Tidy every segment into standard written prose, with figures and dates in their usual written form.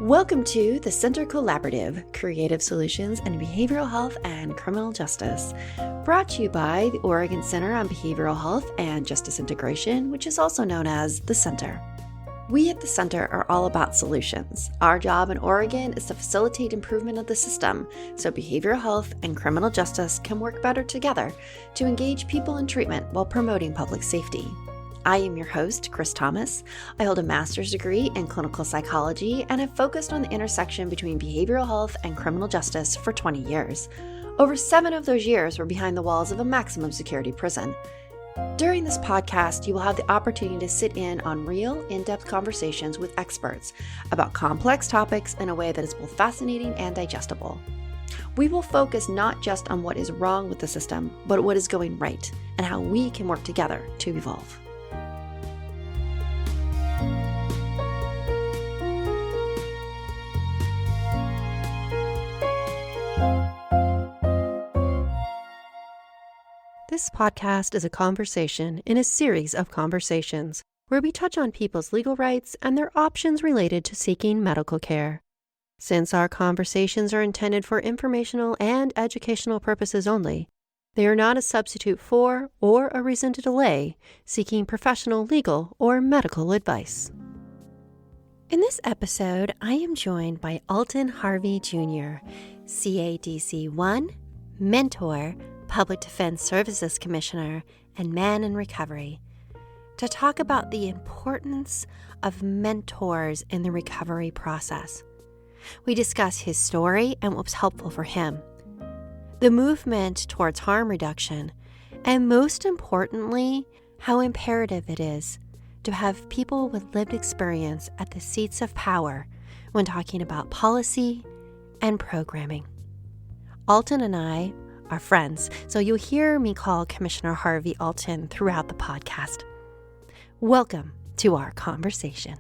Welcome to the Center Collaborative, Creative Solutions in Behavioral Health and Criminal Justice, brought to you by the Oregon Center on Behavioral Health and Justice Integration, which is also known as the Center. We at the Center are all about solutions. Our job in Oregon is to facilitate improvement of the system so behavioral health and criminal justice can work better together to engage people in treatment while promoting public safety. I am your host, Chris Thomas. I hold a master's degree in clinical psychology and have focused on the intersection between behavioral health and criminal justice for 20 years. Over 7 of those years were behind the walls of a maximum security prison. During this podcast, you will have the opportunity to sit in on real, in-depth conversations with experts about complex topics in a way that is both fascinating and digestible. We will focus not just on what is wrong with the system, but what is going right and how we can work together to evolve. This podcast is a conversation in a series of conversations where we touch on people's legal rights and their options related to seeking medical care. Since our conversations are intended for informational and educational purposes only, they are not a substitute for or a reason to delay seeking professional legal or medical advice. In this episode, I am joined by Alton Harvey Jr., CADC-I, mentor, Public Defense Services Commissioner, and man in recovery, to talk about the importance of mentors in the recovery process. We discuss his story and what was helpful for him, the movement towards harm reduction, and most importantly, how imperative it is to have people with lived experience at the seats of power when talking about policy and programming. Alton and I are friends, so you'll hear me call Commissioner Harvey Alton throughout the podcast. Welcome to our conversation.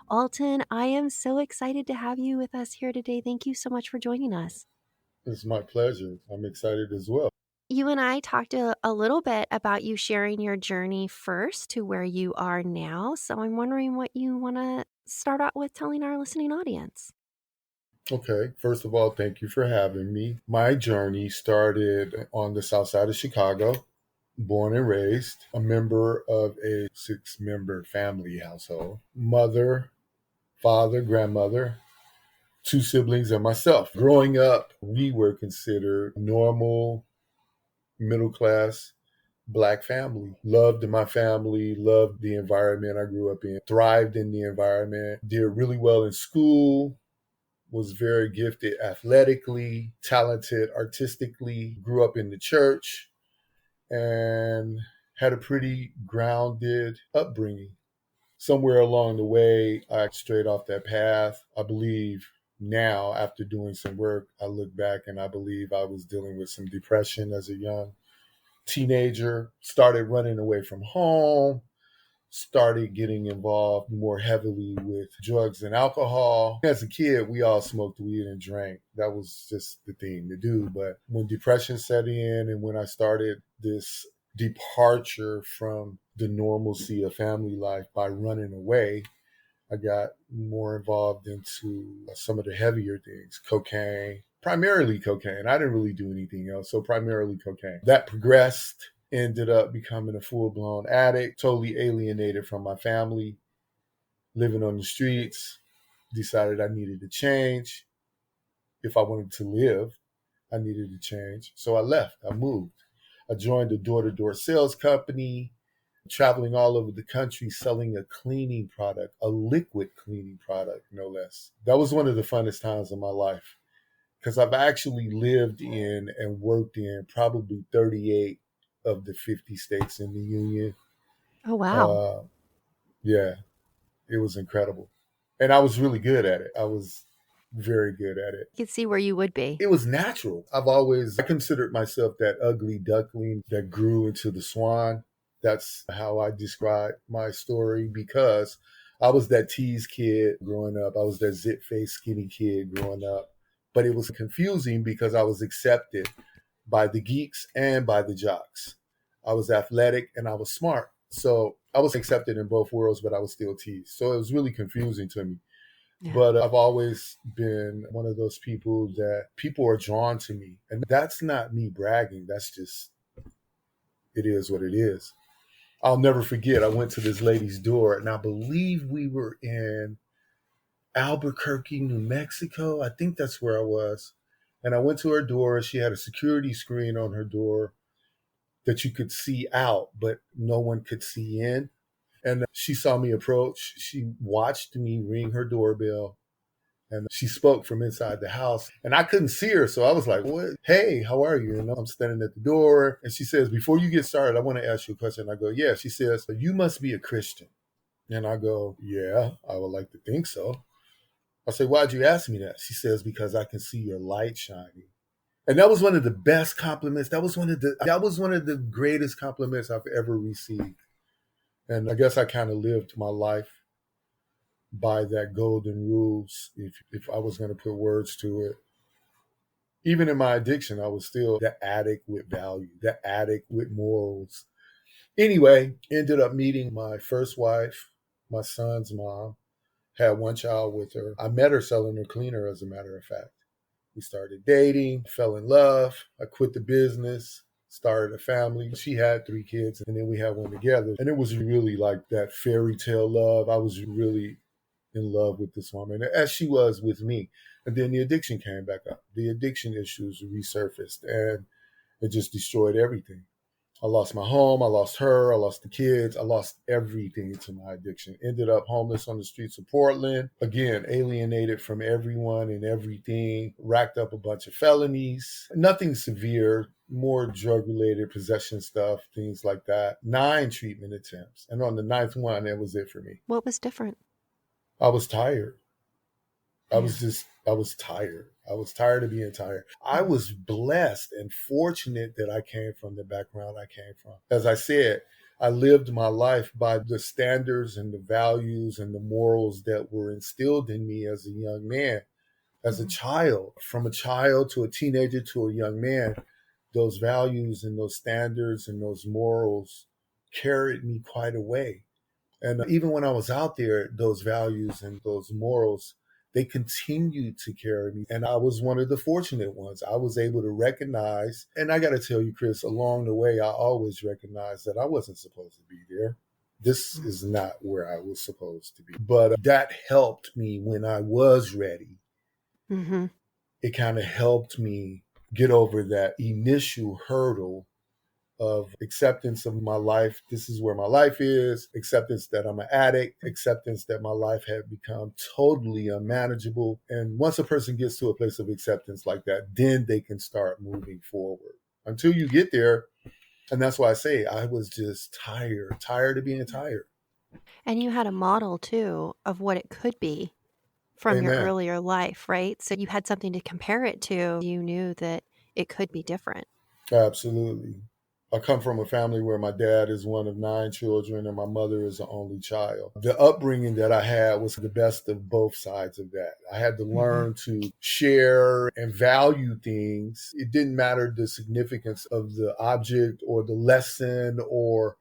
Alton, I am so excited to have you with us here today. Thank you so much for joining us. It's my pleasure. I'm excited as well. You and I talked a little bit about you sharing your journey first to where you are now. So I'm wondering what you want to start out with telling our listening audience. Okay, first of all, thank you for having me. My journey started on the south side of Chicago, born and raised, a member of a 6-member family household. Mother, father, grandmother, 2 siblings, and myself. Growing up, we were considered normal, middle-class Black family. Loved my family, loved the environment I grew up in, thrived in the environment, did really well in school, was very gifted athletically, talented artistically, grew up in the church, and had a pretty grounded upbringing. Somewhere along the way, I strayed off that path. I believe now, after doing some work, I look back and I believe I was dealing with some depression as a young teenager, started running away from home, started getting involved more heavily with drugs and alcohol. As a kid, we all smoked weed and drank. That was just the thing to do. But when depression set in and when I started this departure from the normalcy of family life by running away, I got more involved into some of the heavier things, cocaine, primarily cocaine. I didn't really do anything else, so primarily cocaine. That progressed, ended up becoming a full-blown addict, totally alienated from my family, living on the streets, decided I needed to change. If I wanted to live, I needed to change. So I left, I moved. I joined a door-to-door sales company, traveling all over the country, selling a cleaning product, a liquid cleaning product, no less. That was one of the funnest times of my life because I've actually lived in and worked in probably 38 of the 50 states in the union. Oh, wow. Yeah, it was incredible. And I was really good at it. I was very good at it. You can see where you would be. It was natural. I considered myself that ugly duckling that grew into the swan. That's how I describe my story because I was that tease kid growing up. I was that zit-faced skinny kid growing up. But it was confusing because I was accepted by the geeks and by the jocks. I was athletic and I was smart. So I was accepted in both worlds, but I was still teased. So it was really confusing to me. Yeah. But I've always been one of those people that people are drawn to me. And that's not me bragging. That's just, it is what it is. I'll never forget, I went to this lady's door, and I believe we were in Albuquerque, New Mexico. I think that's where I was. And I went to her door, and she had a security screen on her door that you could see out, but no one could see in. And she saw me approach. She watched me ring her doorbell, and she spoke from inside the house. And I couldn't see her, so I was like, "What? Hey, how are you?" And I'm standing at the door, and she says, "Before you get started, I want to ask you a question." I go, "Yeah." She says, "You must be a Christian." And I go, "Yeah, I would like to think so." I say, "Why'd you ask me that?" She says, "Because I can see your light shining." And that was one of the best compliments. That was one of the greatest compliments I've ever received. And I guess I kind of lived my life by that golden rules. If I was going to put words to it, even in my addiction, I was still the addict with value, the addict with morals. Anyway, ended up meeting my first wife, my son's mom, had one child with her. I met her selling her cleaner, as a matter of fact. We started dating, fell in love. I quit the business, started a family. She had 3 kids, and then we had one together. And it was really like that fairy tale love. I was really in love with this woman, as she was with me. And then the addiction came back up. The addiction issues resurfaced, and it just destroyed everything. I lost my home. I lost her. I lost the kids. I lost everything to my addiction. Ended up homeless on the streets of Portland. Again, alienated from everyone and everything. Racked up a bunch of felonies. Nothing severe, more drug related possession stuff, things like that. 9 treatment attempts. And on the 9th one, that was it for me. What was different? I was tired. I Yeah. was tired. I was tired of being tired. I was blessed and fortunate that I came from the background I came from. As I said, I lived my life by the standards and the values and the morals that were instilled in me as a young man, as a child. From a child to a teenager to a young man, those values and those standards and those morals carried me quite a way. And even when I was out there, those values and those morals, they continued to carry me. And I was one of the fortunate ones. I was able to recognize, and I got to tell you, Chris, along the way, I always recognized that I wasn't supposed to be there. This is not where I was supposed to be. But that helped me when I was ready. Mm-hmm. It kind of helped me get over that initial hurdle of acceptance of my life. This is where my life is, acceptance that I'm an addict, acceptance that my life had become totally unmanageable. And once a person gets to a place of acceptance like that, then they can start moving forward. Until you get there, and that's why I say I was just tired of being tired. And you had a model too of what it could be from your Amen. earlier life, right? So you had something to compare it to. You knew that it could be different. Absolutely. I come from a family where my dad is one of 9 children and my mother is the only child. The upbringing that I had was the best of both sides of that. I had to learn to share and value things. It didn't matter the significance of the object or the lesson or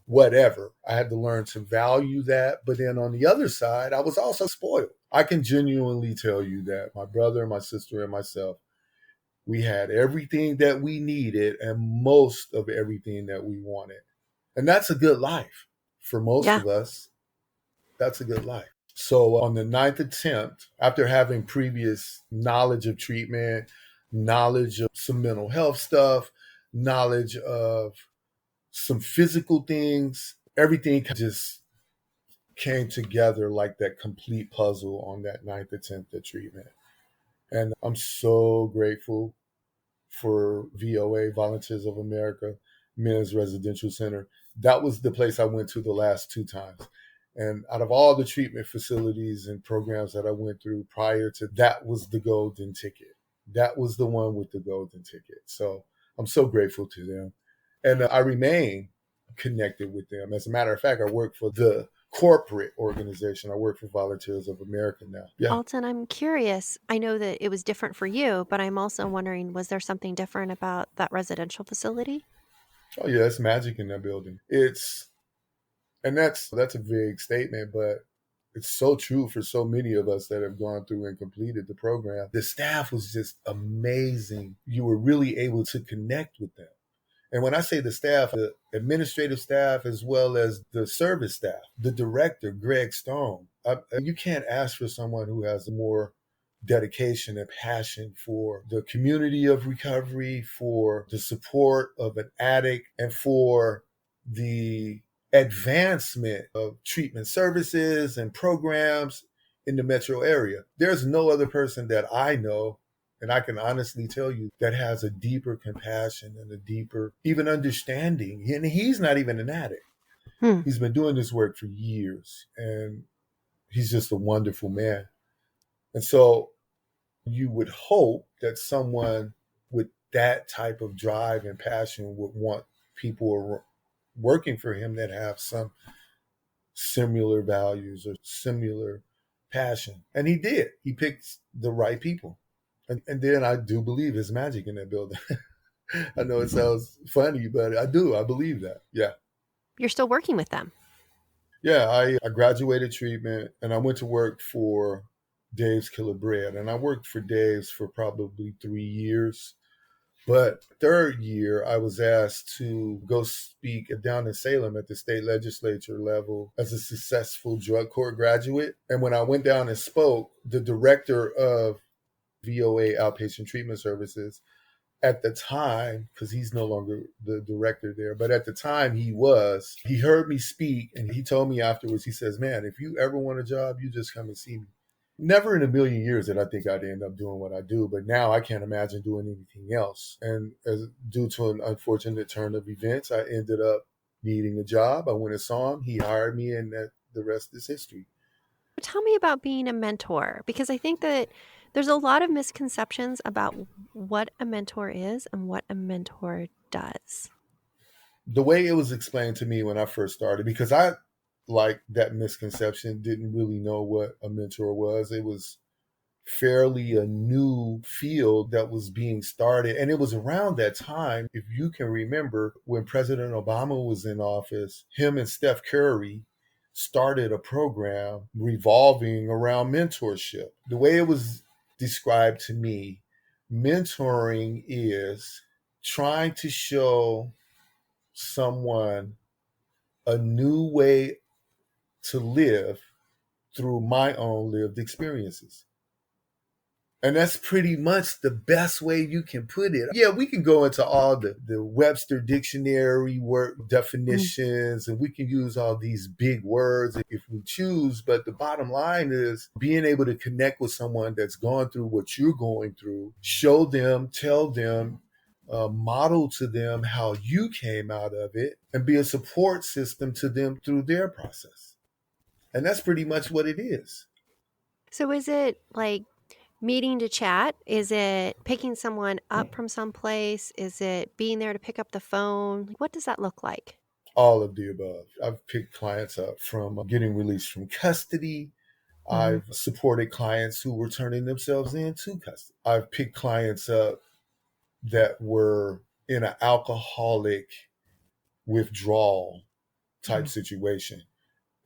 whatever. I had to learn to value that. But then on the other side, I was also spoiled. I can genuinely tell you that my brother, my sister, and myself, we had everything that we needed and most of everything that we wanted. And that's a good life. For most Yeah. of us, that's a good life. So on the 9th attempt, after having previous knowledge of treatment, knowledge of some mental health stuff, knowledge of some physical things, everything just came together like that complete puzzle on that 9th attempt at treatment. And I'm so grateful for VOA, Volunteers of America, Men's Residential Center. That was the place I went to the last 2 times. And out of all the treatment facilities and programs that I went through prior to that, was the golden ticket. That was the one with the golden ticket. So I'm so grateful to them. And I remain connected with them. As a matter of fact, I work for the corporate organization. I work for Volunteers of America now. Yeah. Alton, I'm curious. I know that it was different for you, but I'm also wondering, was there something different about that residential facility? Oh, yeah, it's magic in that building. It's And that's a vague statement, but it's so true for so many of us that have gone through and completed the program. The staff was just amazing. You were really able to connect with them. And when I say the staff, the administrative staff as well as the service staff, the director, Greg Stone, you can't ask for someone who has more dedication and passion for the community of recovery, for the support of an addict, and for the advancement of treatment services and programs in the metro area. There's no other person that I know, and I can honestly tell you, that has a deeper compassion and a deeper even understanding. And he's not even an addict. He's been doing this work for years, and he's just a wonderful man. And so you would hope that someone with that type of drive and passion would want people working for him that have some similar values or similar passion. And he did. He picked the right people. And then I do believe there's magic in that building. I know it sounds funny, but I do. I believe that. Yeah. You're still working with them? Yeah, I graduated treatment and I went to work for Dave's Killer Bread. And I worked for Dave's for probably 3 years. But third year, I was asked to go speak down in Salem at the state legislature level as a successful drug court graduate. And when I went down and spoke, the director of VOA Outpatient Treatment Services at the time, because he's no longer the director there, but at the time he heard me speak and he told me afterwards, he says, man, if you ever want a job, you just come and see me. Never in a million years did I think I'd end up doing what I do, but now I can't imagine doing anything else. And due to an unfortunate turn of events, I ended up needing a job. I went and saw him. He hired me, and the rest is history. Tell me about being a mentor, because I think that there's a lot of misconceptions about what a mentor is and what a mentor does. The way it was explained to me when I first started, because I, like that misconception, didn't really know what a mentor was. It was fairly a new field that was being started. And it was around that time, if you can remember, when President Obama was in office, him and Steph Curry started a program revolving around mentorship. The way it was described to me, mentoring is trying to show someone a new way to live through my own lived experiences. And that's pretty much the best way you can put it. Yeah, we can go into all the Webster dictionary word definitions, and we can use all these big words if we choose. But the bottom line is being able to connect with someone that's gone through what you're going through, show them, tell them, model to them how you came out of it, and be a support system to them through their process. And that's pretty much what it is. So is it like meeting to chat? Is it picking someone up from someplace? Is it being there to pick up the phone? What does that look like? All of the above. I've picked clients up from getting released from custody. I've supported clients who were turning themselves into custody. I've picked clients up that were in an alcoholic withdrawal type situation.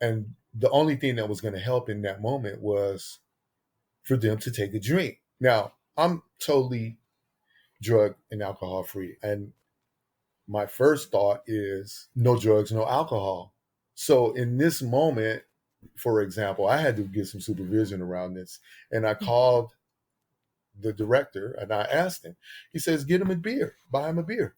And the only thing that was going to help in that moment was for them to take a drink. Now, I'm totally drug and alcohol free. And my first thought is no drugs, no alcohol. So in this moment, for example, I had to get some supervision around this. And I called the director and I asked him. He says, get him a beer, buy him a beer.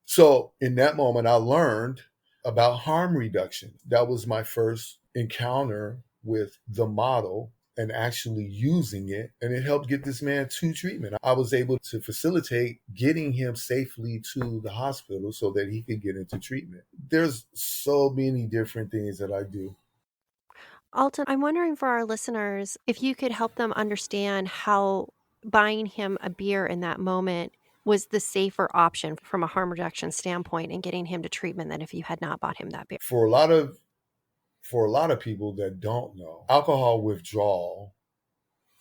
So in that moment, I learned about harm reduction. That was my first encounter with the model and actually using it. And it helped get this man to treatment. I was able to facilitate getting him safely to the hospital so that he could get into treatment. There's so many different things that I do. Alton, I'm wondering for our listeners, if you could help them understand how buying him a beer in that moment was the safer option from a harm reduction standpoint and getting him to treatment than if you had not bought him that beer. For a lot of people that don't know, alcohol withdrawal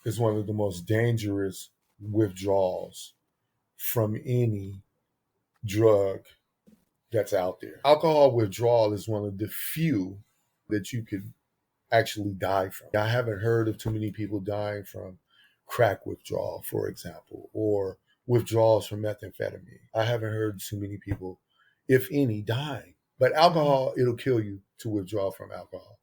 is one of the most dangerous withdrawals from any drug that's out there. Alcohol withdrawal is one of the few that you could actually die from. I haven't heard of too many people dying from crack withdrawal, for example, or withdrawals from methamphetamine. I haven't heard too many people, if any, dying. But alcohol, it'll kill you to withdraw from alcohol.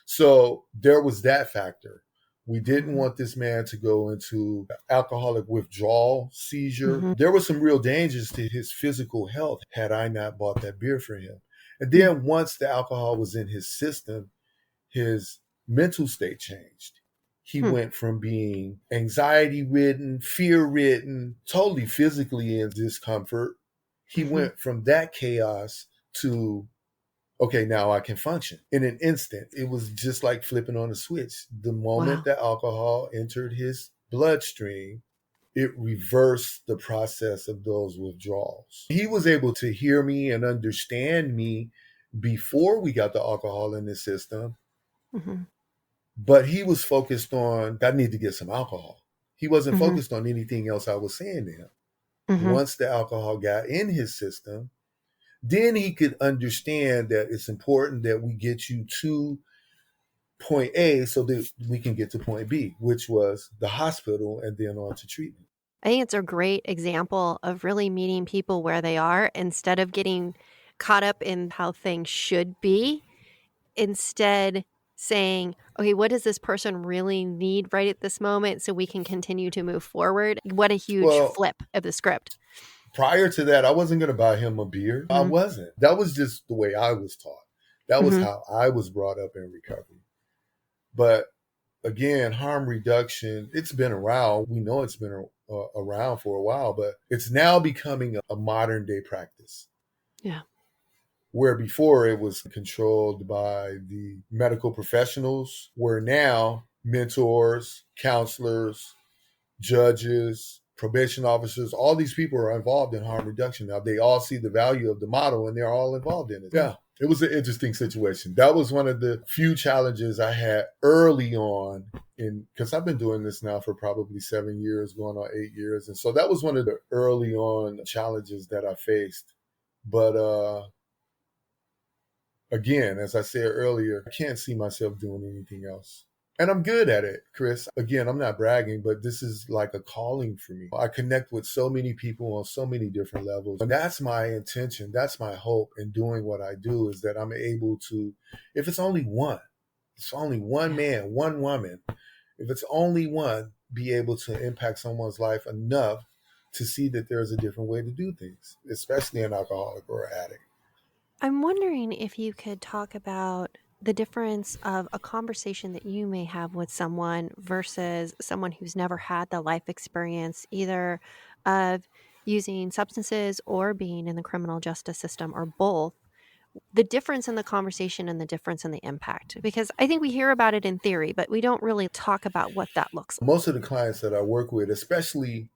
So there was that factor. We didn't want this man to go into alcoholic withdrawal seizure. There were some real dangers to his physical health had I not bought that beer for him. And then once the alcohol was in his system, his mental state changed. He went from being anxiety ridden, fear ridden, totally physically in discomfort. He went from that chaos to, okay, now I can function in an instant. It was just like flipping on a switch. The moment that alcohol entered his bloodstream, it reversed the process of those withdrawals. He was able to hear me and understand me before we got the alcohol in his system. But he was focused on, I need to get some alcohol. He wasn't focused on anything else I was saying to him. Once the alcohol got in his system, then he could understand that it's important that we get you to point A so that we can get to point B, which was the hospital and then on to treatment. I think it's a great example of really meeting people where they are instead of getting caught up in how things should be. Instead, saying, okay, what does this person really need right at this moment so we can continue to move forward? What a huge flip of the script. Prior to that, I wasn't going to buy him a beer. I wasn't. That was just the way I was taught. That was how I was brought up in recovery. But again, harm reduction, it's been around. We know it's been around for a while, but it's now becoming a modern day practice. Yeah. Where before it was controlled by the medical professionals, where now mentors, counselors, judges, probation officers, all these people are involved in harm reduction. Now they all see the value of the model and they're all involved in it. Yeah, it was an interesting situation. That was one of the few challenges I had early on because I've been doing this now for probably 7 years, going on 8 years. And so that was one of the early on challenges that I faced. But again, as I said earlier, I can't see myself doing anything else. And I'm good at it, Chris. Again, I'm not bragging, but this is like a calling for me. I connect with so many people on so many different levels. And that's my intention. That's my hope in doing what I do, is that I'm able to, if it's only one man, one woman, if it's only one, be able to impact someone's life enough to see that there's a different way to do things, especially an alcoholic or an addict. I'm wondering if you could talk about the difference of a conversation that you may have with someone versus someone who's never had the life experience, either of using substances or being in the criminal justice system or both. The difference in the conversation and the difference in the impact. Because I think we hear about it in theory, but we don't really talk about what that looks like. Most of the clients that I work with, especially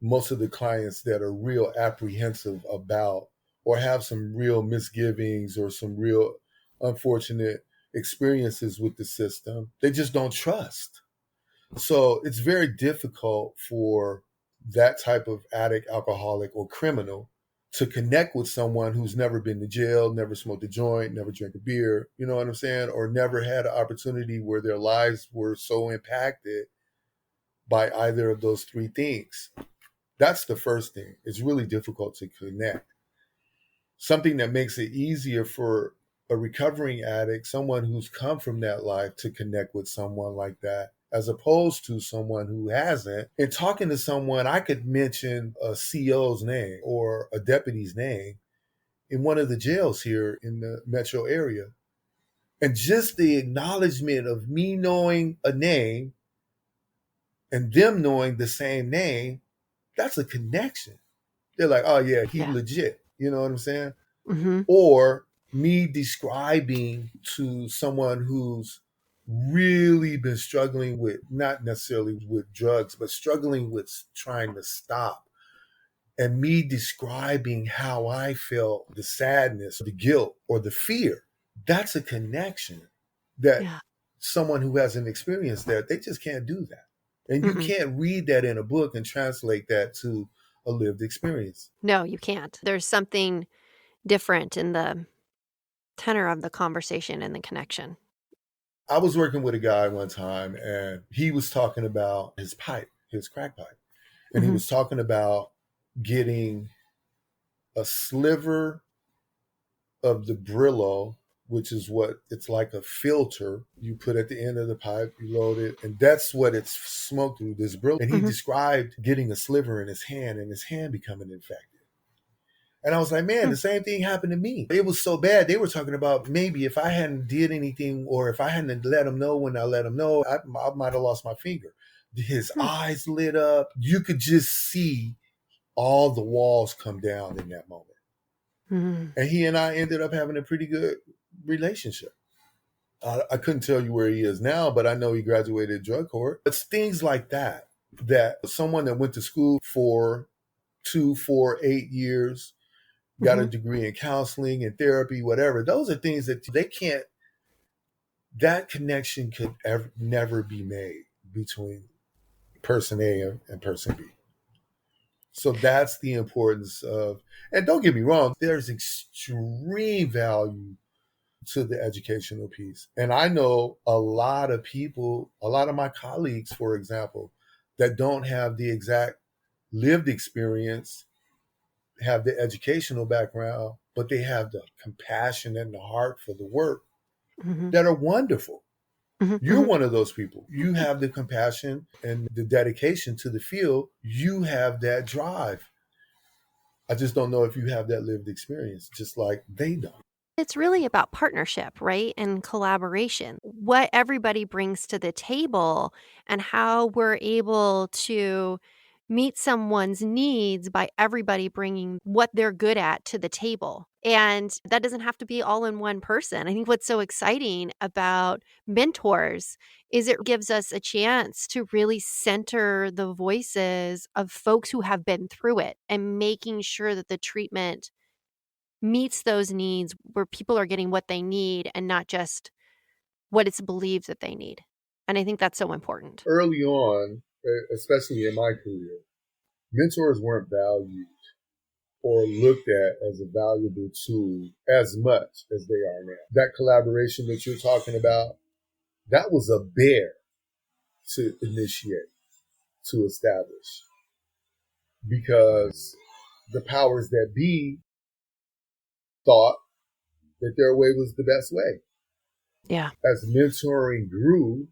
most of the clients that are real apprehensive about or have some real misgivings or some real unfortunate experiences with the system, they just don't trust. So it's very difficult for that type of addict, alcoholic, or criminal to connect with someone who's never been to jail, never smoked a joint, never drank a beer, you know what I'm saying? Or never had an opportunity where their lives were so impacted by either of those three things. That's the first thing. It's really difficult to connect. Something that makes it easier for a recovering addict, someone who's come from that life, to connect with someone like that, as opposed to someone who hasn't. And talking to someone, I could mention a CO's name or a deputy's name in one of the jails here in the metro area. And just the acknowledgement of me knowing a name and them knowing the same name, that's a connection. They're like, oh yeah, he legit. You know what I'm saying? Mm-hmm. Or me describing to someone who's really been struggling with, not necessarily with drugs, but struggling with trying to stop. And me describing how I felt, the sadness, the guilt, or the fear. That's a connection that someone who hasn't experienced that, they just can't do that. And you can't read that in a book and translate that to a lived experience. No, you can't. There's something different in the tenor of the conversation and the connection? I was working with a guy one time, and he was talking about his pipe, his crack pipe. And he Mm-hmm. was talking about getting a sliver of the Brillo, which is what it's like a filter you put at the end of the pipe, you load it, and that's what it's smoked through, this Brillo. And he Mm-hmm. described getting a sliver in his hand and his hand becoming infected. And I was like, man, the same thing happened to me. It was so bad. They were talking about maybe if I hadn't did anything, or if I hadn't let him know when I let him know, I might have lost my finger. His eyes lit up. You could just see all the walls come down in that moment. Mm-hmm. And he and I ended up having a pretty good relationship. I couldn't tell you where he is now, but I know he graduated drug court. It's things like that, that someone that went to school for 2, 4, 8 years, got a degree in counseling and therapy, whatever. Those are things that they can't, that connection could never be made between person A and person B. So that's the importance of, and don't get me wrong, there's extreme value to the educational piece. And I know a lot of people, a lot of my colleagues, for example, that don't have the exact lived experience, have the educational background, but they have the compassion and the heart for the work, Mm-hmm. that are wonderful. Mm-hmm. You're one of those people. You have the compassion and the dedication to the field. You have that drive. I just don't know if you have that lived experience, just like they don't. It's really about partnership, right? And collaboration. What everybody brings to the table and how we're able to meet someone's needs by everybody bringing what they're good at to the table. And that doesn't have to be all in one person. I think what's so exciting about mentors is it gives us a chance to really center the voices of folks who have been through it and making sure that the treatment meets those needs where people are getting what they need and not just what it's believed that they need. And I think that's so important. Early on, especially in my career, mentors weren't valued or looked at as a valuable tool as much as they are now. That collaboration that you're talking about, that was a bear to initiate, to establish, because the powers that be thought that their way was the best way. Yeah. As mentoring grew,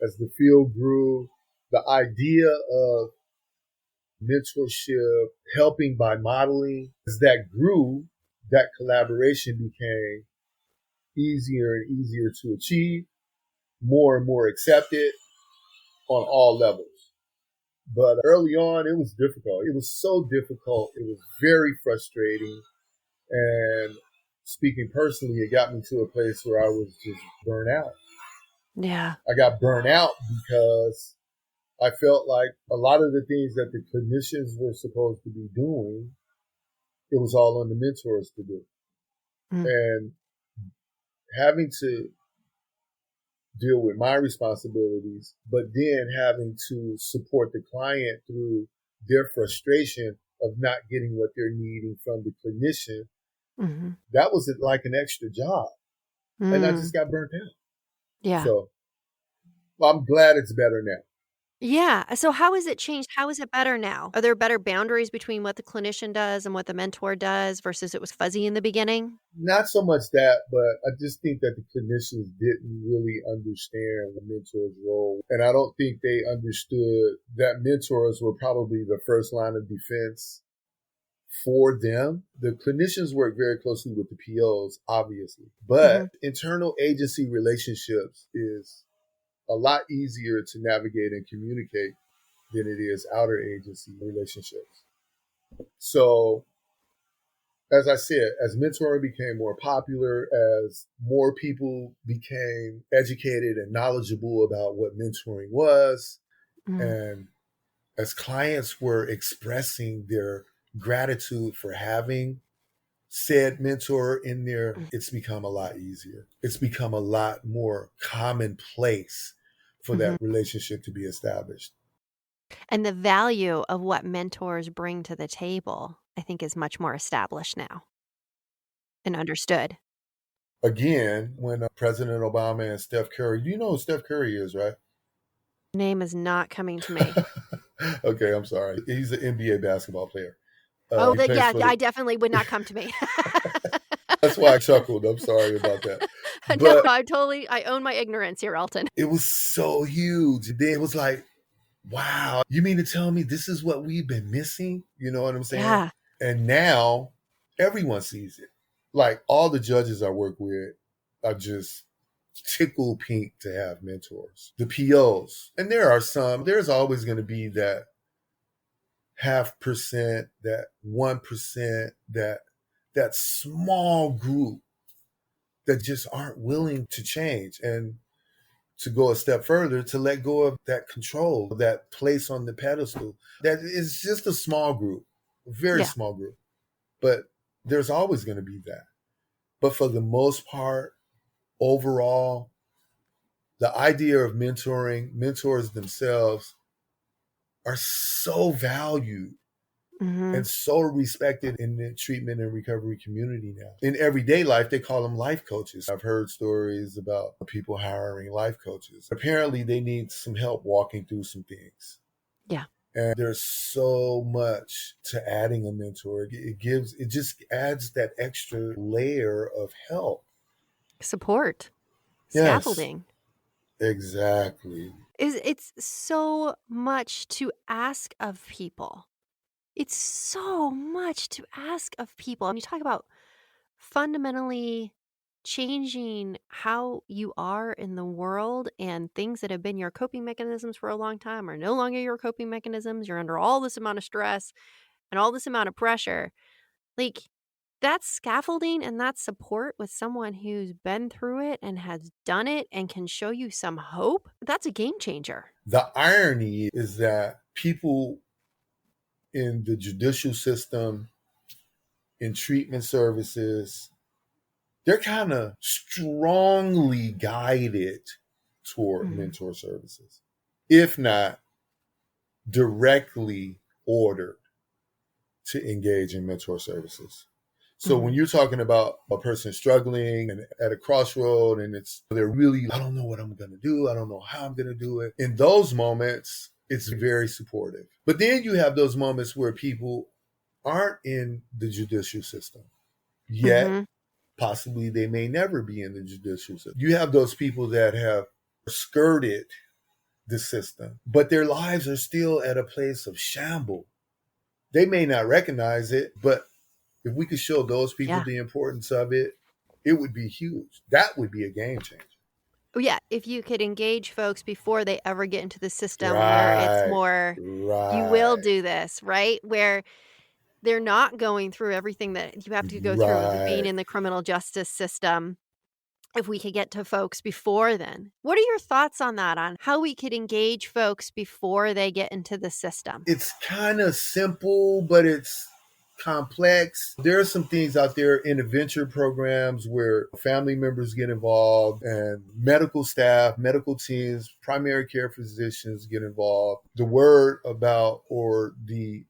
as the field grew, the idea of mentorship, helping by modeling, as that grew, that collaboration became easier and easier to achieve, more and more accepted on all levels. But early on, it was difficult. It was so difficult. It was very frustrating. And speaking personally, it got me to a place where I was just burnt out. Yeah. I got burnt out because I felt like a lot of the things that the clinicians were supposed to be doing, it was all on the mentors to do. And having to deal with my responsibilities, but then having to support the client through their frustration of not getting what they're needing from the clinician, that was like an extra job. And I just got burnt out. Yeah. So I'm glad it's better now. Yeah. So how has it changed? How is it better now? Are there better boundaries between what the clinician does and what the mentor does versus it was fuzzy in the beginning? Not so much that, but I just think that the clinicians didn't really understand the mentor's role. And I don't think they understood that mentors were probably the first line of defense for them. The clinicians work very closely with the POs, obviously, but internal agency relationships is a lot easier to navigate and communicate than it is outer agency relationships. So, as I said, as mentoring became more popular, as more people became educated and knowledgeable about what mentoring was, and as clients were expressing their gratitude for having said mentor in there, it's become a lot easier. It's become a lot more commonplace for that relationship to be established. And the value of what mentors bring to the table, I think, is much more established now. and understood. Again, when President Obama and Steph Curry, you know who Steph Curry is, right? Name is not coming to me. Okay, I'm sorry. He's an NBA basketball player. Oh, He plays for I definitely would not come to me. That's why I chuckled. I'm sorry about that. No, But I own my ignorance here, Alton. it was so huge. Then it was like, wow, you mean to tell me this is what we've been missing? You know what I'm saying? Yeah. And now everyone sees it. Like all the judges I work with are just tickled pink to have mentors. The POs. And there's always going to be that 0.5%, that 1%, that small group that just aren't willing to change. And to go a step further, to let go of that control, that place on the pedestal. That is just a small group, a very small group. But there's always going to be that. But for the most part, overall, the idea of mentors themselves are so valued and so respected in the treatment and recovery community now. In everyday life, they call them life coaches. I've heard stories about people hiring life coaches. Apparently, they need some help walking through some things. Yeah. And there's so much to adding a mentor. It just adds that extra layer of help. Support. Yes. Scaffolding. Exactly. It's so much to ask of people. It's so much to ask of people. And you talk about fundamentally changing how you are in the world, and things that have been your coping mechanisms for a long time are no longer your coping mechanisms. You're under all this amount of stress and all this amount of pressure. Like, that's scaffolding and that's support with someone who's been through it and has done it and can show you some hope. That's a game changer. The irony is that people in the judicial system, in treatment services, they're kind of strongly guided toward mentor services, if not directly ordered to engage in mentor services. So when you're talking about a person struggling and at a crossroad and they're really, I don't know what I'm going to do. I don't know how I'm going to do it. In those moments, it's very supportive. But then you have those moments where people aren't in the judicial system yet. Possibly they may never be in the judicial system. You have those people that have skirted the system, but their lives are still at a place of shamble. They may not recognize it, but if we could show those people the importance of it, it would be huge. That would be a game changer. Oh, yeah. If you could engage folks before they ever get into the system, where it's more, you will do this, right? Where they're not going through everything that you have to go through being in the criminal justice system. If we could get to folks before then. What are your thoughts on that, on how we could engage folks before they get into the system? It's kind of simple, but it's complex. There are some things out there in adventure programs where family members get involved and medical staff, medical teams, primary care physicians get involved. The word about, or the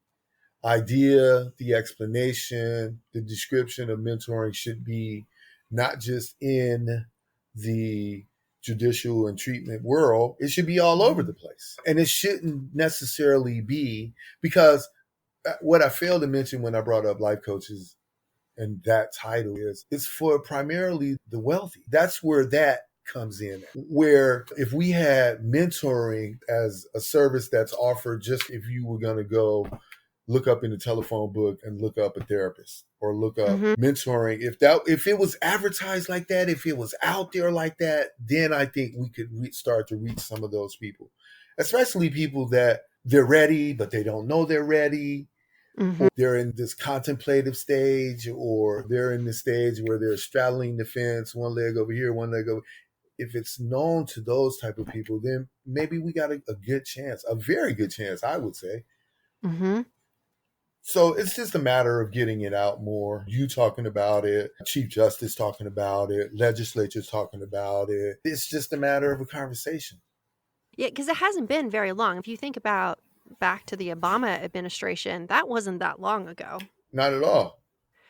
idea, the explanation, the description of mentoring should be not just in the judicial and treatment world, it should be all over the place. And it shouldn't necessarily be, because what I failed to mention when I brought up life coaches and that title is, it's for primarily the wealthy. That's where that comes in. Where if we had mentoring as a service that's offered just if you were going to go look up in the telephone book and look up a therapist or look up mentoring. If it was advertised like that, if it was out there like that, then I think we could start to reach some of those people, especially people that they're ready, but they don't know they're ready. Or they're in this contemplative stage, or they're in the stage where they're straddling the fence, one leg over here, one leg over. If it's known to those type of people, then maybe we got a good chance, a very good chance, I would say. So it's just a matter of getting it out more. You talking about it, Chief Justice talking about it, legislatures talking about it. It's just a matter of a conversation. Yeah, because it hasn't been very long. If you think about back to the Obama administration, that wasn't that long ago. Not at all.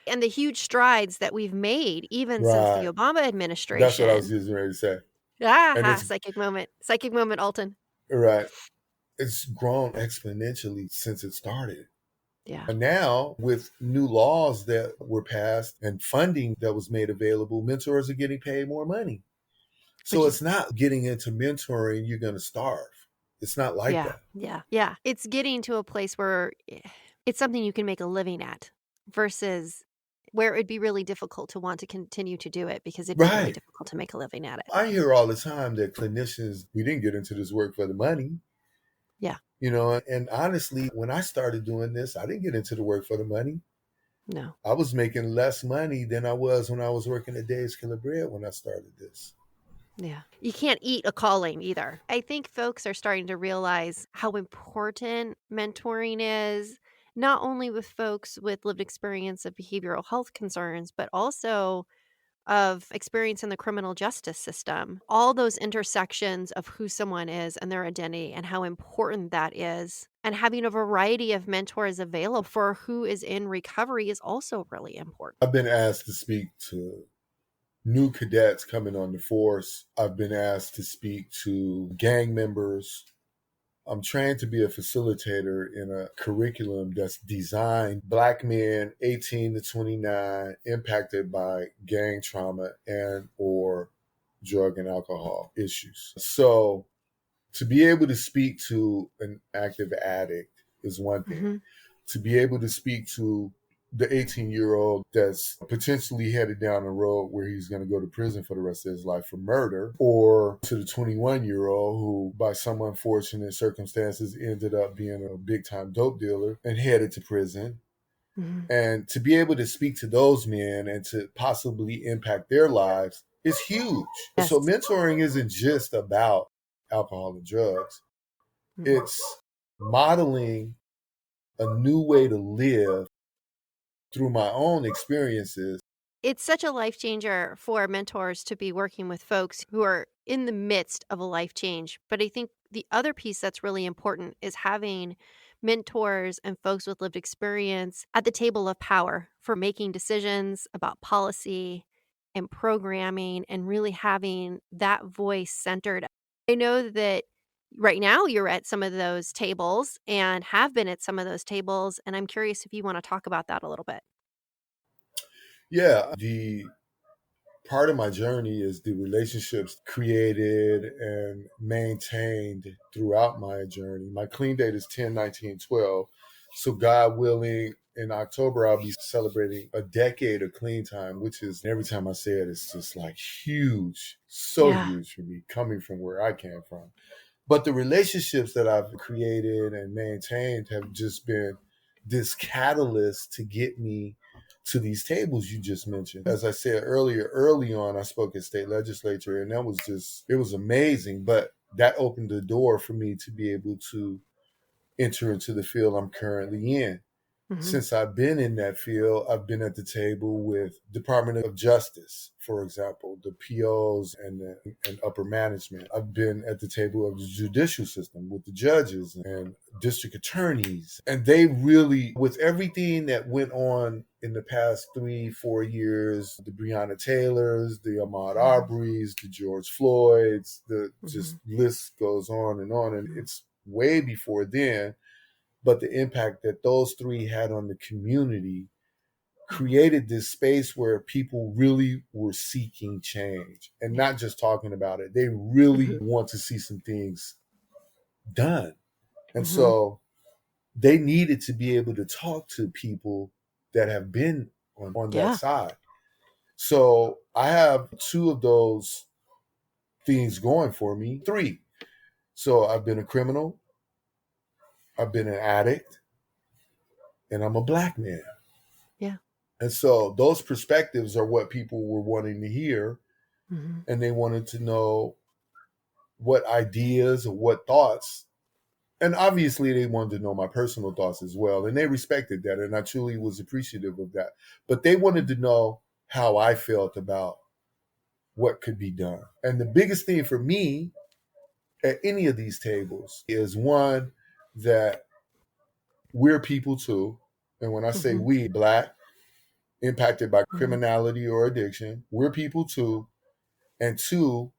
And the huge strides that we've made even since the Right. Obama That's what I was administration. just ready to say. And Ah, it's psychic moment. Psychic moment, Alton. right. It's grown exponentially since it started. Yeah. And now, with new laws that were passed and funding that was made available, mentors are getting paid more money. So it's not getting into mentoring, you're going to starve. It's not like that. Yeah. It's getting to a place where it's something you can make a living at versus where it'd be really difficult to want to continue to do it because it'd be really Right. difficult to make a living at it. I hear all the time that clinicians, we didn't get into this work for the money. Yeah. And honestly, when I started doing this, I didn't get into the work for the money. No. I was making less money than I was when I was working at Dave's Killer Bread when I started this. Yeah. You can't eat a calling either. I think folks are starting to realize how important mentoring is, not only with folks with lived experience of behavioral health concerns, but also of experience in the criminal justice system. All those intersections of who someone is and their identity and how important that is. And having a variety of mentors available for who is in recovery is also really important. I've been asked to speak to new cadets coming on the force. I've been asked to speak to gang members. I'm trained to be a facilitator in a curriculum that's designed Black men 18 to 29 impacted by gang trauma and or drug and alcohol issues. So to be able to speak to an active addict is one thing. Mm-hmm. To be able to speak to the 18-year-old that's potentially headed down a road where he's going to go to prison for the rest of his life for murder, or to the 21-year-old who, by some unfortunate circumstances, ended up being a big-time dope dealer and headed to prison. Mm-hmm. And to be able to speak to those men and to possibly impact their lives is huge. Yes. So mentoring isn't just about alcohol and drugs. Mm-hmm. It's modeling a new way to live through my own experiences. It's such a life changer for mentors to be working with folks who are in the midst of a life change. But I think the other piece that's really important is having mentors and folks with lived experience at the table of power for making decisions about policy and programming and really having that voice centered. I know that right now you're at some of those tables and have been at some of those tables. And I'm curious if you want to talk about that a little bit. Yeah, the part of my journey is the relationships created and maintained throughout my journey. My clean date is 10/19/12. So God willing, in October, I'll be celebrating a decade of clean time, which is, every time I say it, it's just like huge, so huge for me, coming from where I came from. But the relationships that I've created and maintained have just been this catalyst to get me to these tables you just mentioned. As I said earlier, early on, I spoke at state legislature, and that was just, it was amazing. But that opened the door for me to be able to enter into the field I'm currently in. Mm-hmm. Since I've been in that field, I've been at the table with Department of Justice, for example, the POs and upper management. I've been at the table of the judicial system with the judges and district attorneys. And they really, with everything that went on in the past 3-4 years, the Breonna Taylors, the Ahmaud Arbery's, the George Floyd's, the just list goes on. And it's way before then. But the impact that those three had on the community created this space where people really were seeking change and not just talking about it. They really want to see some things done. And so they needed to be able to talk to people that have been on that side. So I have 2 of those things going for me. 3. So I've been a criminal, I've been an addict, and I'm a Black man. Yeah. And so those perspectives are what people were wanting to hear. And they wanted to know what ideas or what thoughts. And obviously they wanted to know my personal thoughts as well. And they respected that. And I truly was appreciative of that. But they wanted to know how I felt about what could be done. And the biggest thing for me at any of these tables is, one, that we're people too. And when I say we, Black, impacted by Mhm. criminality or addiction. We're people too. And two,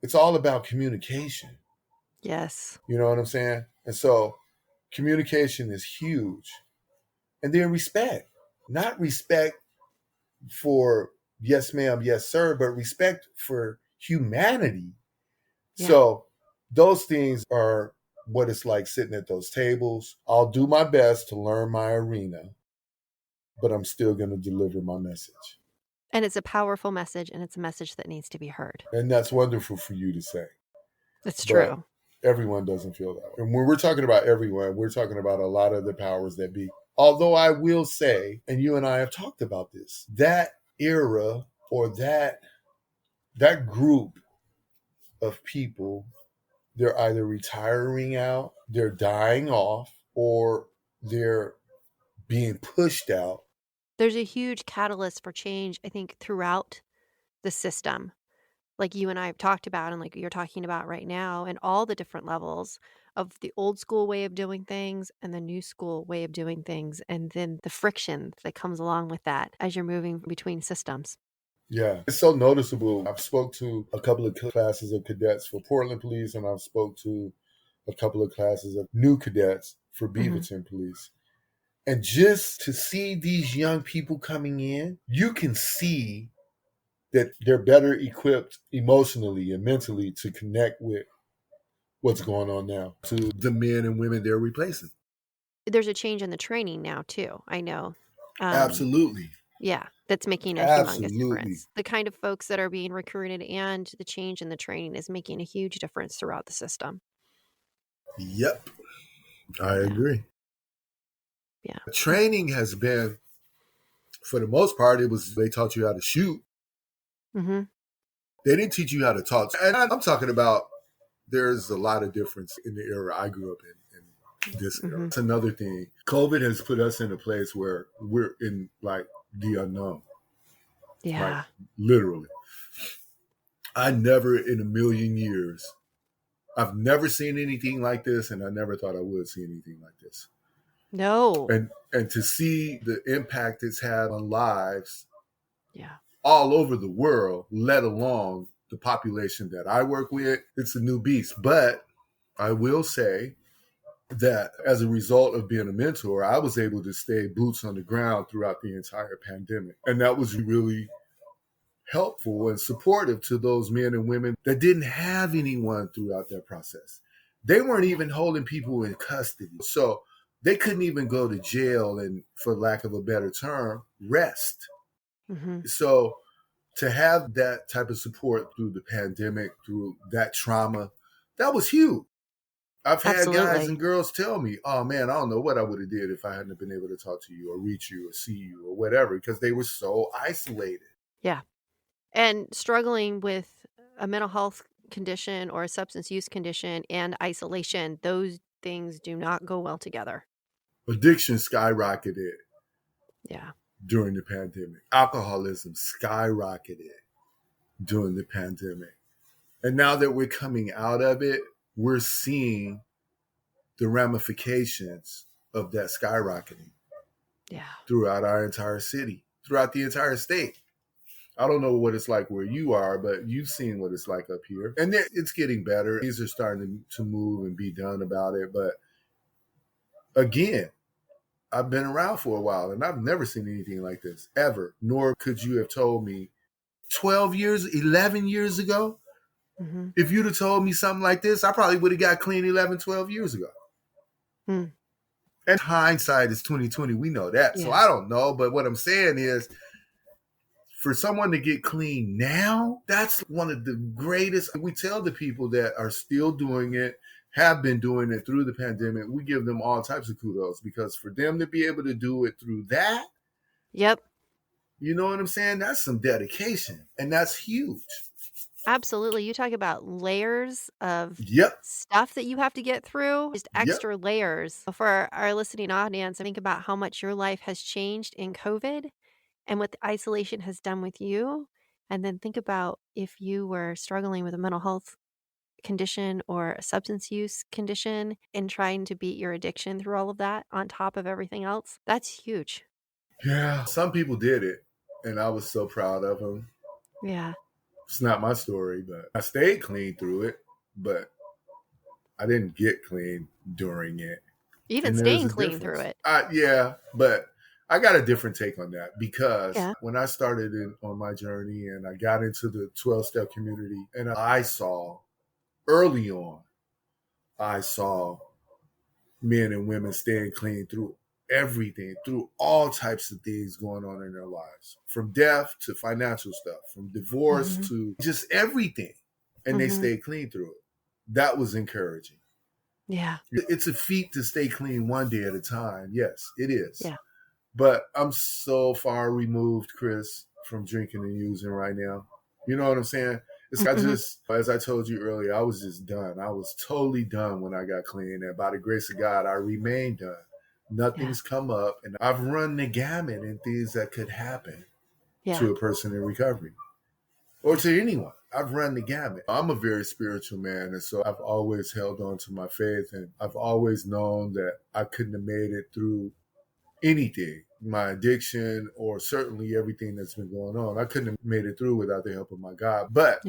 it's all about communication. Yes. You know what I'm saying? And so communication is huge. And then respect, not respect for yes, ma'am, yes, sir, but respect for humanity. Yeah. So those things are what it's like sitting at those tables. I'll do my best to learn my arena, but I'm still going to deliver my message. And it's a powerful message, and it's a message that needs to be heard. And that's wonderful for you to say. It's But true. everyone doesn't feel that way. And when we're talking about everyone, we're talking about a lot of the powers that be. Although I will say, and you and I have talked about this, that era or that group of people, they're either retiring out, they're dying off, or they're being pushed out. There's a huge catalyst for change, I think, throughout the system, like you and I have talked about and like you're talking about right now, and all the different levels of the old school way of doing things and the new school way of doing things, and then the friction that comes along with that as you're moving between systems. Yeah, it's so noticeable. I've spoke to a couple of classes of cadets for Portland Police, and I've spoke to a couple of classes of new cadets for Hmm. Beaverton Police. And just to see these young people coming in, you can see that they're better equipped emotionally and mentally to connect with what's going on now to the men and women they're replacing. There's a change in the training now too, I know. Um, Absolutely. yeah, that's making a humongous Absolutely. difference. The kind of folks that are being recruited and the change in the training is making a huge difference throughout the system. Yep. I Yeah, agree. yeah. Training has been, for the most part, it was they taught you how to shoot. Hmm. They didn't teach you how to talk. And I'm talking about there's a lot of difference in the era I grew up in this era. Hmm. That's another thing. COVID has put us in a place where we're in like the unknown, like Yeah. literally. I never in a million years, I've never seen anything like this, and I never thought I would see anything like this. No. And to see the impact it's had on lives Yeah. all over the world, let alone the population that I work with, it's a new beast. But I will say that as a result of being a mentor, I was able to stay boots on the ground throughout the entire pandemic. And that was really helpful and supportive to those men and women that didn't have anyone throughout that process. They weren't even holding people in custody. So they couldn't even go to jail and, for lack of a better term, rest. Hmm. So to have that type of support through the pandemic, through that trauma, that was huge. I've had guys Absolutely. and girls tell me, "Oh man, I don't know what I would have did if I hadn't been able to talk to you or reach you or see you or whatever," because they were so isolated. Yeah. And struggling with a mental health condition or a substance use condition and isolation, those things do not go well together. Addiction skyrocketed Yeah. during the pandemic. Alcoholism skyrocketed during the pandemic. And now that we're coming out of it, we're seeing the ramifications of that skyrocketing Yeah. throughout our entire city, throughout the entire state. I don't know what it's like where you are, but you've seen what it's like up here. And it's getting better. Things are starting to move and be done about it. But again, I've been around for a while and I've never seen anything like this ever. Nor could you have told me 12 years, 11 years ago. Hmm. If you'd have told me something like this, I probably would have got clean 11, 12 years ago. Hmm. And hindsight is 2020. We know that. So Yeah. I don't know. But what I'm saying is, for someone to get clean now, that's one of the greatest. We tell the people that are still doing it, have been doing it through the pandemic, we give them all types of kudos because for them to be able to do it through that, Yep. you know what I'm saying? That's some dedication. And that's huge. Absolutely. You talk about layers of Yep. stuff that you have to get through, just Yep. extra layers. For our listening audience, think about how much your life has changed in COVID and what the isolation has done with you. And then think about if you were struggling with a mental health condition or a substance use condition and trying to beat your addiction through all of that on top of everything else. That's huge. Yeah, some people did it, and I was so proud of them. Yeah. It's not my story, but I stayed clean through it, but I didn't get clean during it. Even And there's staying a clean through difference. it. Yeah, but I got a different take on that because Yeah. when I started on my journey and I got into the 12-step community, and I saw early on, I saw men and women staying clean through everything, through all types of things going on in their lives, from death to financial stuff, from divorce to just everything. And they stayed clean through it. That was encouraging. Yeah. It's a feat to stay clean one day at a time. Yes, it is. Yeah. But I'm so far removed, Chris, from drinking and using right now. You know what I'm saying? It's I just, as I told you earlier, I was just done. I was totally done when I got clean. And by the grace of God, I remained done. Nothing's come up. And I've run the gamut in things that could happen to a person in recovery or to anyone. I've run the gamut. I'm a very spiritual man. And so I've always held on to my faith. And I've always known that I couldn't have made it through anything, my addiction, or certainly everything that's been going on. I couldn't have made it through without the help of my God. But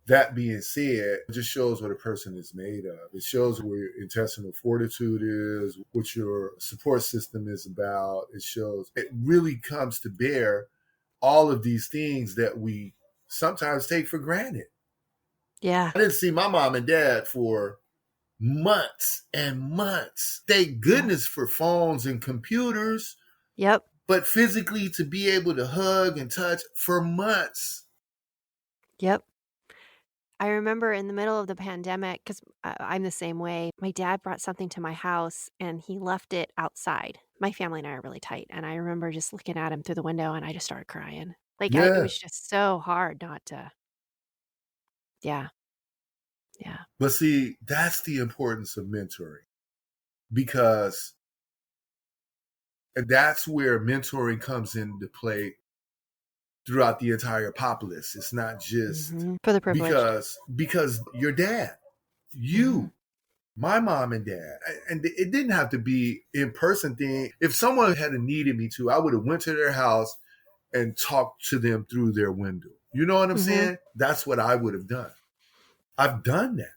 that being said, it just shows what a person is made of. It shows where your intestinal fortitude is, what your support system is about. It shows it really comes to bear all of these things that we sometimes take for granted. Yeah. I didn't see my mom and dad for months and months. Thank goodness for phones and computers. Yep. But physically to be able to hug and touch for months. Yep. I remember in the middle of the pandemic, because I'm the same way, my dad brought something to my house and he left it outside. My family and I are really tight. And I remember just looking at him through the window and I just started crying. Like, it was just so hard not to. Yeah. Yeah. But see, that's the importance of mentoring, because that's where mentoring comes into play throughout the entire populace. It's not just for the privileged. Because your dad, you, my mom and dad, and it didn't have to be in-person thing. If someone had needed me to, I would have went to their house and talked to them through their window. You know what I'm saying? That's what I would have done. I've done that.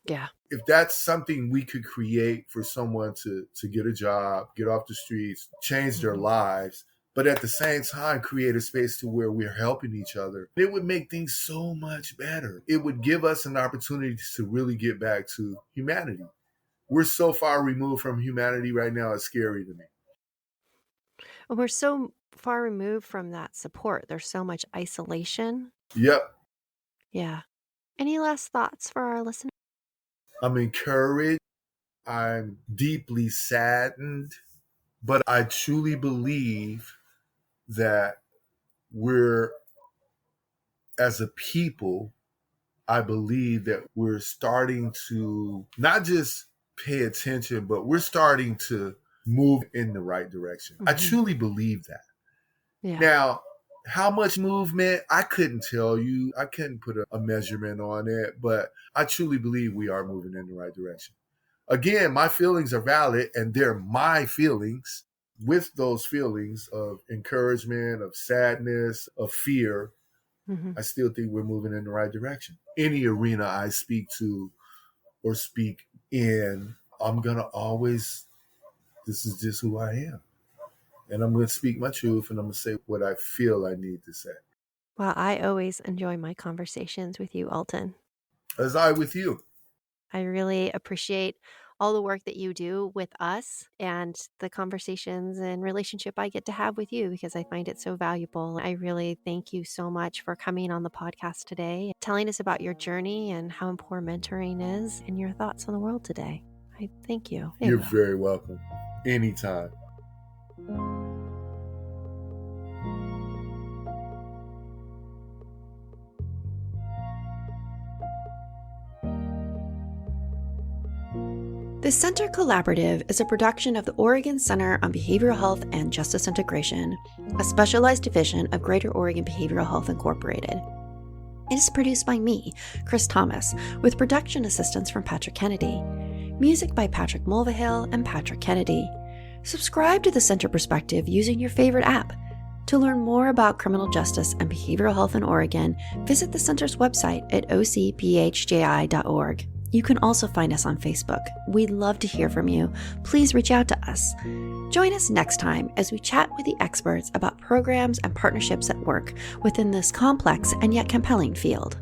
Yeah. If that's something we could create for someone to get a job, get off the streets, change their lives, but at the same time create a space to where we're helping each other, it would make things so much better. It would give us an opportunity to really get back to humanity. We're so far removed from humanity right now, it's scary to me. Well, we're so far removed from that support. There's so much isolation. Yep. Yeah. Any last thoughts for our listeners? I'm encouraged. I'm deeply saddened, but I truly believe that we're, as a people, I believe that we're starting to not just pay attention, but we're starting to move in the right direction. I truly believe that. Yeah. Now, how much movement, I couldn't tell you. I couldn't put a measurement on it, but I truly believe we are moving in the right direction. Again, my feelings are valid and they're my feelings. With those feelings of encouragement, of sadness, of fear, I still think we're moving in the right direction. Any arena I speak to or speak in, I'm going to always, this is just who I am. And I'm going to speak my truth and I'm going to say what I feel I need to say. Well, I always enjoy my conversations with you, Alton. As I with you. I really appreciate all the work that you do with us and the conversations and relationship I get to have with you, because I find it so valuable. I really thank you so much for coming on the podcast today, telling us about your journey and how important mentoring is and your thoughts on the world today. I thank you. You're very welcome. Anytime. The Center Collaborative is a production of the Oregon Center on Behavioral Health and Justice Integration, a specialized division of Greater Oregon Behavioral Health Incorporated. It is produced by me, Chris Thomas, with production assistance from Patrick Kennedy. Music by Patrick Mulvihill and Patrick Kennedy. Subscribe to the Center Perspective using your favorite app. To learn more about criminal justice and behavioral health in Oregon, visit the Center's website at ocphji.org. You can also find us on Facebook. We'd love to hear from you. Please reach out to us. Join us next time as we chat with the experts about programs and partnerships at work within this complex and yet compelling field.